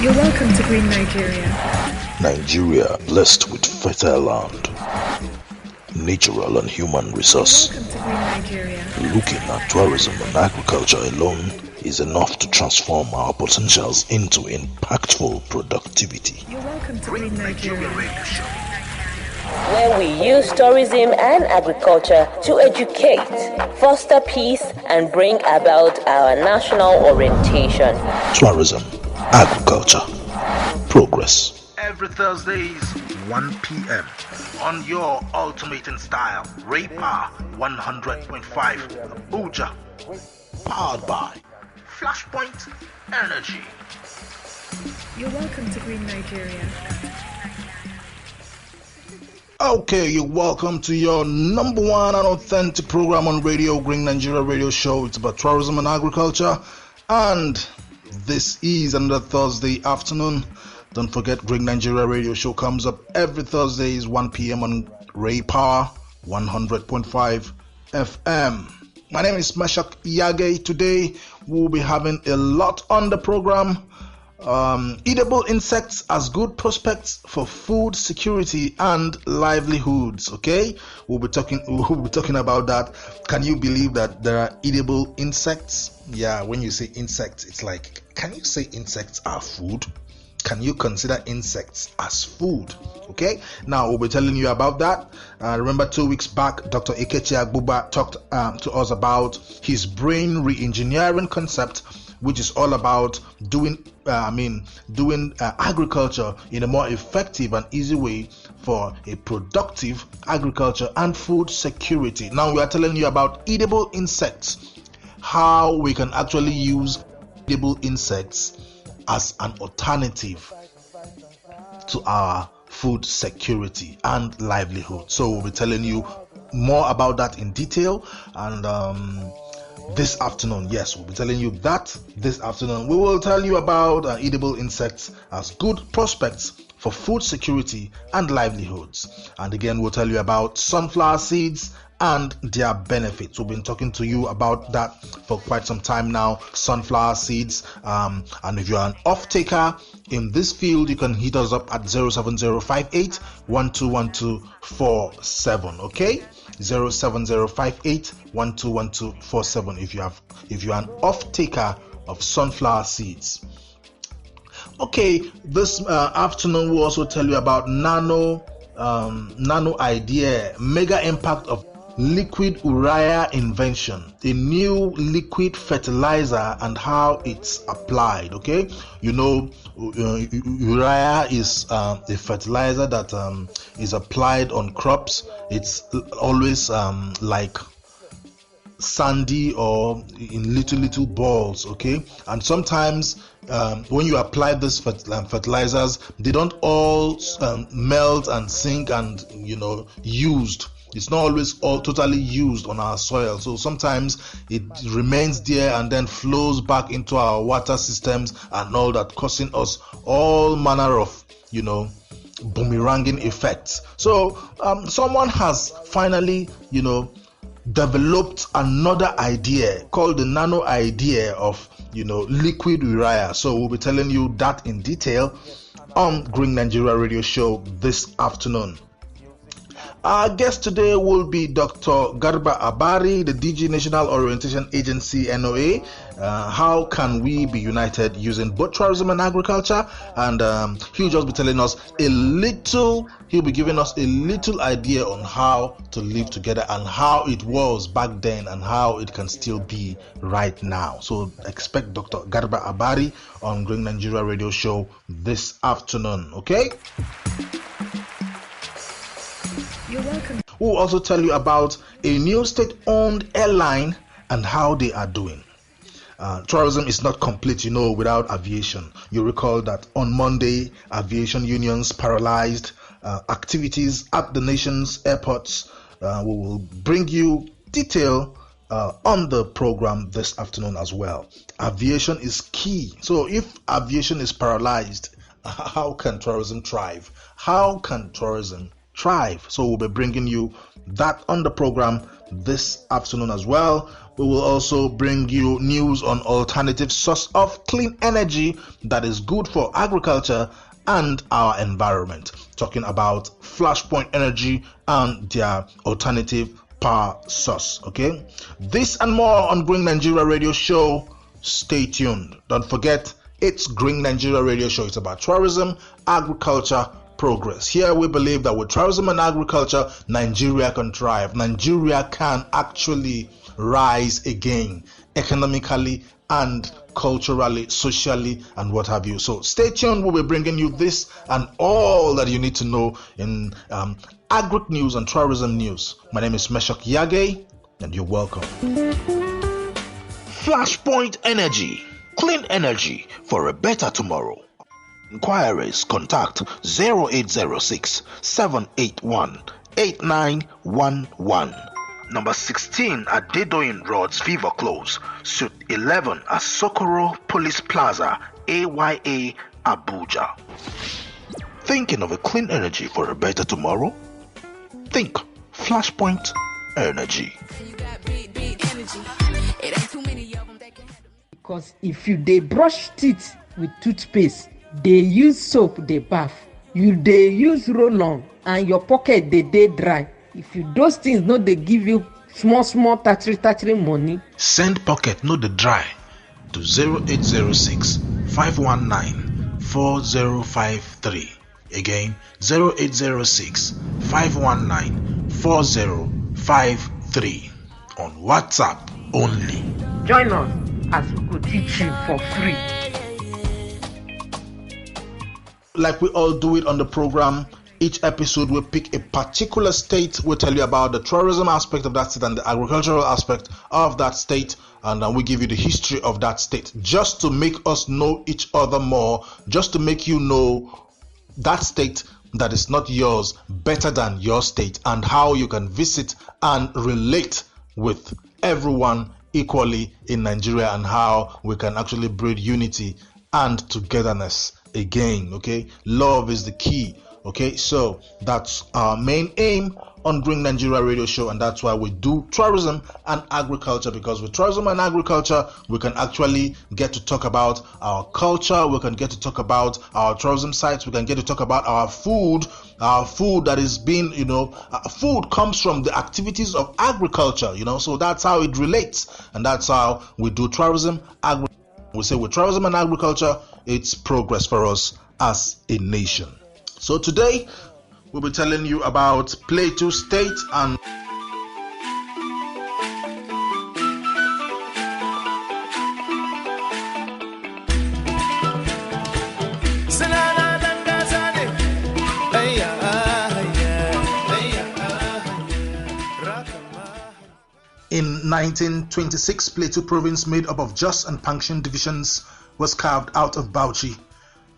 You're welcome to Green Nigeria. Nigeria, blessed with fertile land, natural and human resource. You're welcome to Green Nigeria. Looking at tourism and agriculture alone is enough to transform our potentials into impactful productivity. You're welcome to Green Nigeria. Where we use tourism and agriculture to educate, foster peace, and bring about our national orientation. Tourism, agriculture, progress. Every Thursdays, 1 p.m. on your ultimate in style, Raypa 100.5 Abuja. Powered by Flashpoint Energy. You're welcome to Green Nigeria. Okay, you're welcome to your number one and authentic program on radio, Green Nigeria Radio Show. It's about tourism and agriculture, and this is another Thursday afternoon. Don't forget, Green Nigeria Radio Show comes up every Thursdays 1 p.m. on Ray Power 100.5 FM. My name is Meshach Iyage. Today we'll be having a lot on the program. Eatable insects as good prospects for food security and livelihoods. Okay, we'll be talking about that. Can you believe that there are eatable insects? Yeah, when you say insects, it's like, can you say insects are food? Can you consider insects as food? Okay, now we'll be telling you about that. Remember 2 weeks back, Dr. Ikechi Agbuba talked to us about his brain re-engineering concept, which is all about doing agriculture in a more effective and easy way for a productive agriculture and food security. Now we are telling you about edible insects, how we can actually use edible insects as an alternative to our food security and livelihood. So we'll be telling you more about that in detail, and this afternoon, yes, we'll be telling you that this afternoon. We will tell you about edible insects as good prospects for food security and livelihoods. And again, we'll tell you about sunflower seeds and their benefits. We've been talking to you about that for quite some time now, sunflower seeds. And if you're an off-taker in this field, you can hit us up at 07058 121247. Okay, 07058 121247 if you're an off-taker of sunflower seeds. Okay, this afternoon we'll also tell you about nano idea, mega impact of liquid urea invention, a new liquid fertilizer and how it's applied. Okay, you know, urea is a fertilizer that is applied on crops. It's always like sandy or in little balls. Okay, and sometimes when you apply these fertilizers, they don't all melt and sink and used. It's not always all totally used on our soil, so sometimes it remains there and then flows back into our water systems and all that, causing us all manner of boomeranging effects. So someone has finally developed another idea called the nano idea of liquid urea. So we'll be telling you that in detail on Green Nigeria Radio Show this afternoon. Our guest today will be Dr. Garba Abari, the DG National Orientation Agency, NOA. How can we be united using both tourism and agriculture? And he'll just be telling us he'll be giving us a little idea on how to live together and how it was back then and how it can still be right now. So expect Dr. Garba Abari on Green Nigeria Radio Show this afternoon, okay? You're welcome. We'll also tell you about a new state-owned airline and how they are doing. Tourism is not complete, without aviation. You recall that on Monday, aviation unions paralyzed activities at the nation's airports. We will bring you detail on the program this afternoon as well. Aviation is key. So if aviation is paralyzed, how can tourism thrive? How can tourism thrive. So we'll be bringing you that on the program this afternoon as well. We will also bring you news on alternative source of clean energy that is good for agriculture and our environment, talking about Flashpoint Energy and their alternative power source. Okay, this and more on Green Nigeria Radio Show. Stay tuned. Don't forget, it's Green Nigeria Radio Show. It's about tourism, agriculture, progress. Here we believe that with tourism and agriculture, Nigeria can thrive. Nigeria can actually rise again, economically and culturally, socially, and what have you. So stay tuned. We'll be bringing you this and all that you need to know in agri news and tourism news. My name is Meshach Yage, and you're welcome. Flashpoint Energy, clean energy for a better tomorrow. Inquiries, contact 0806 781 8911. Number 16 at Dedoyin Roads, Fever Close, Suite 11 at Socorro Police Plaza, AYA, Abuja. Thinking of a clean energy for a better tomorrow? Think Flashpoint Energy. Because if they brush teeth with toothpaste, they use soap, they bath. They use roll-on and your pocket they dry. If those things they give you small tatry money. Send pocket the dry to 0806 519 4053. Again, 0806 519 4053 on WhatsApp only. Join us as we could teach you for free. Like we all do it on the program, each episode we pick a particular state. We'll tell you about the tourism aspect of that state and the agricultural aspect of that state, and then we give you the history of that state, just to make us know each other more, just to make you know that state that is not yours better than your state, and how you can visit and relate with everyone equally in Nigeria, and how we can actually breed unity and togetherness again. Okay, love is the key. Okay, so that's our main aim on Green Nigeria Radio Show, and that's why we do tourism and agriculture, because with tourism and agriculture we can actually get to talk about our culture, we can get to talk about our tourism sites, we can get to talk about our food that is being, food comes from the activities of agriculture, so that's how it relates, and that's how we do tourism. We say with tourism and agriculture, it's progress for us as a nation. So today we'll be telling you about Plateau State and in 1926, Plateau Province, made up of Jos and Pankshin divisions, was carved out of Bauchi.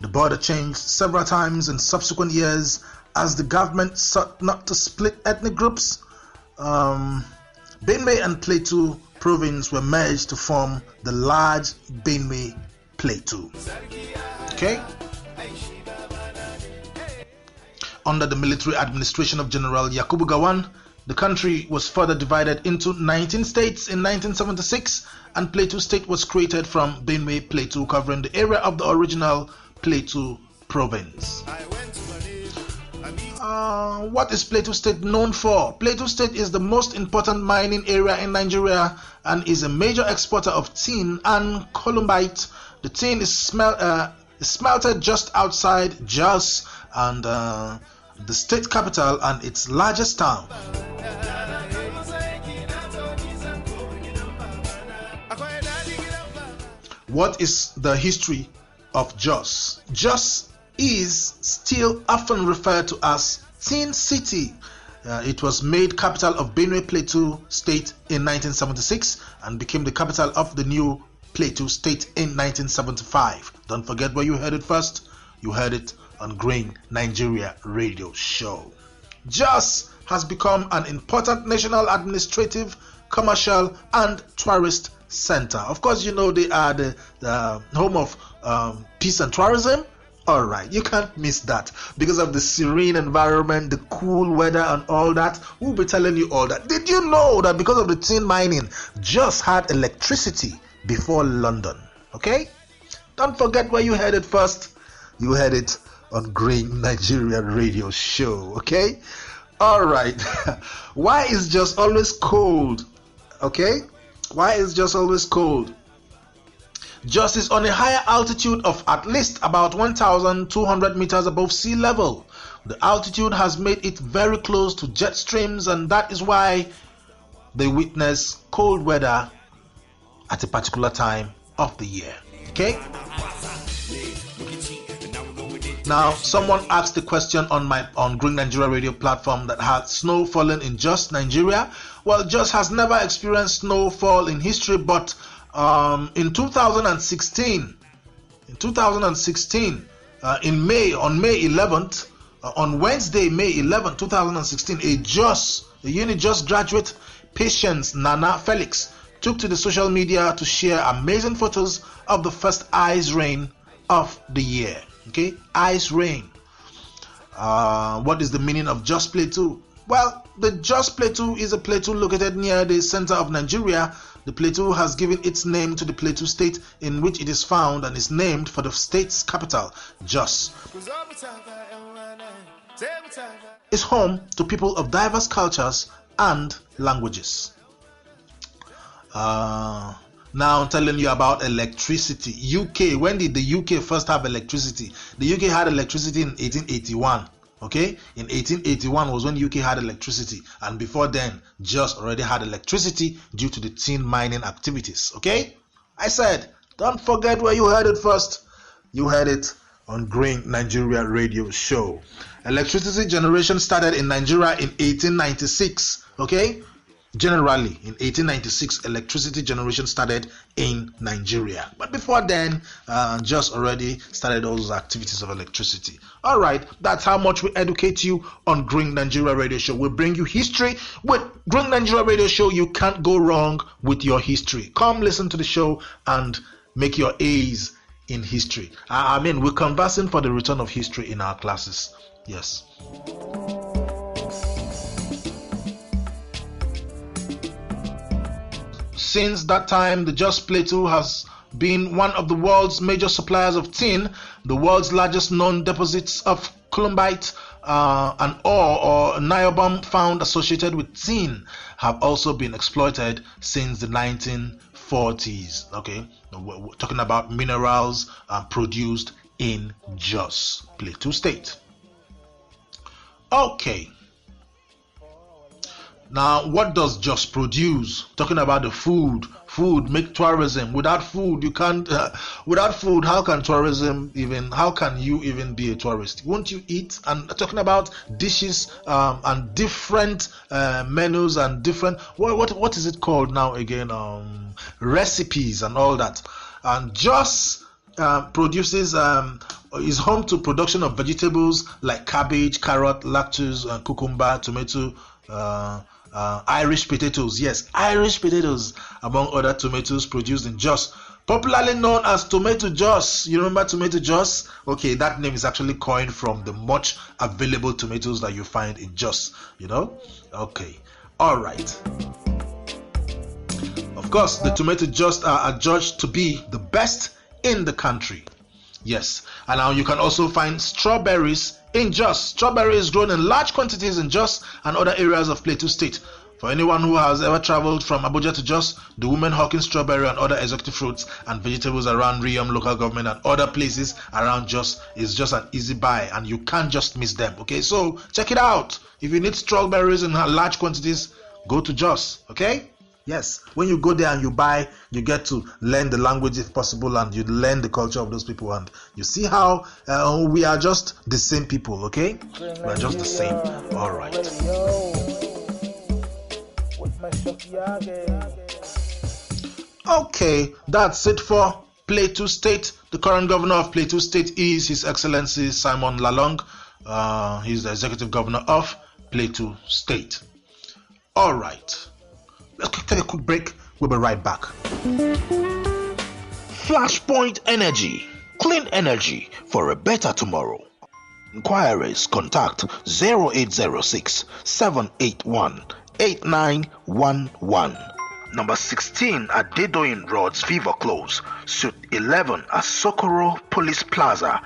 The border changed several times in subsequent years as the government sought not to split ethnic groups. Benue and Plateau Province were merged to form the large Benue Plateau. Okay? Under the military administration of General Yakubu Gowon, the country was further divided into 19 states in 1976, and Plateau State was created from Benue Plateau, covering the area of the original Plateau Province. What is Plateau State known for? Plateau State is the most important mining area in Nigeria and is a major exporter of tin and columbite. The tin is smelted just outside Jos, and the state capital and its largest town. What is the history of Jos? Jos is still often referred to as Tin City. It was made capital of Benue Plateau State in 1976 and became the capital of the new Plateau State in 1975. Don't forget where you heard it first. You heard it on Green Nigeria Radio Show. Jos has become an important national administrative, commercial and tourist center. Of course, they are the home of peace and tourism, Alright, you can't miss that. Because of the serene environment, the cool weather and all that, we'll be telling you all that. Did you know that because of the tin mining, Jos had electricity before London? Okay? Don't forget where you headed first. You headed on Green Nigeria Radio Show. Okay? Alright. Why is Jos always cold? Okay? Why is Jos always cold? Jos is on a higher altitude of at least about 1,200 meters above sea level. The altitude has made it very close to jet streams, and that is why they witness cold weather at a particular time of the year. Okay? Now, someone asked the question on Green Nigeria Radio platform that had snow fallen in Jos, Nigeria. Well, Jos has never experienced snowfall in history, but in 2016, on May 11th, on Wednesday, May 11th, 2016, a uni Jos graduate, Patience Nana Felix, took to the social media to share amazing photos of the first ice rain of the year. Okay, ice rain. What is the meaning of Jos Plateau? Well, the Jos Plateau is a plateau located near the center of Nigeria. The plateau has given its name to the Plateau State in which it is found and is named for the state's capital, Jos. It's home to people of diverse cultures and languages. Now I'm telling you about electricity. UK. When did the UK first have electricity? The UK had electricity in 1881. Okay, in 1881 was when UK had electricity, and before then, Jos already had electricity due to the tin mining activities. Okay, I said, don't forget where you heard it first. You heard it on Green Nigeria Radio Show. Electricity generation started in Nigeria in 1896. Okay, generally in 1896, electricity generation started in Nigeria, but before then, Jos already started all those activities of electricity. All right, that's how much we educate you on Green Nigeria Radio Show. We bring you history with Green Nigeria Radio Show. You can't go wrong with your history. Come listen to the show and make your A's in history. I mean, we're conversing for the return of history in our classes. Yes. Since that time, the Jos Plateau has been one of the world's major suppliers of tin. The world's largest known deposits of columbite, an ore or niobium found associated with tin, have also been exploited since the 1940s. Okay, we're talking about minerals produced in Jos Plateau State. Okay. Now, what does Jos produce? Talking about the food make tourism. Without food, you can't. Without food, how can tourism even? How can you even be a tourist? Won't you eat? And talking about dishes and different menus and different what is it called now again? Recipes and all that. And Jos produces is home to production of vegetables like cabbage, carrot, lettuce, cucumber, tomato. Irish potatoes, yes, Irish potatoes, among other tomatoes produced in Jos, popularly known as Tomato Jos. You remember Tomato Jos? Okay, that name is actually coined from the much available tomatoes that you find in Jos, you know? Okay, all right. Of course, the Tomato Jos are adjudged to be the best in the country. Yes, and now you can also find strawberries in Jos. Strawberry is grown in large quantities in Jos and other areas of Plateau State. For anyone who has ever traveled from Abuja to Jos, the women hawking strawberry and other exotic fruits and vegetables around Riyom local government and other places around Jos is just an easy buy, and you can't just miss them. Okay, so check it out. If you need strawberries in large quantities, go to Jos. Okay. Yes, when you go there and you buy, you get to learn the language if possible, and you learn the culture of those people, and you see how we are just the same people, okay? We are just the same. All right. Okay, that's it for Plateau State. The current governor of Plateau State is His Excellency Simon Lalong. He's the executive governor of Plateau State. All right. Let's take a quick break. We'll be right back. Flashpoint Energy, Clean energy for a better tomorrow. Inquiries contact 0806 781 8911. Number 16 at Dedoin Roads, Fever Close, Suite 11 at Socorro Police Plaza,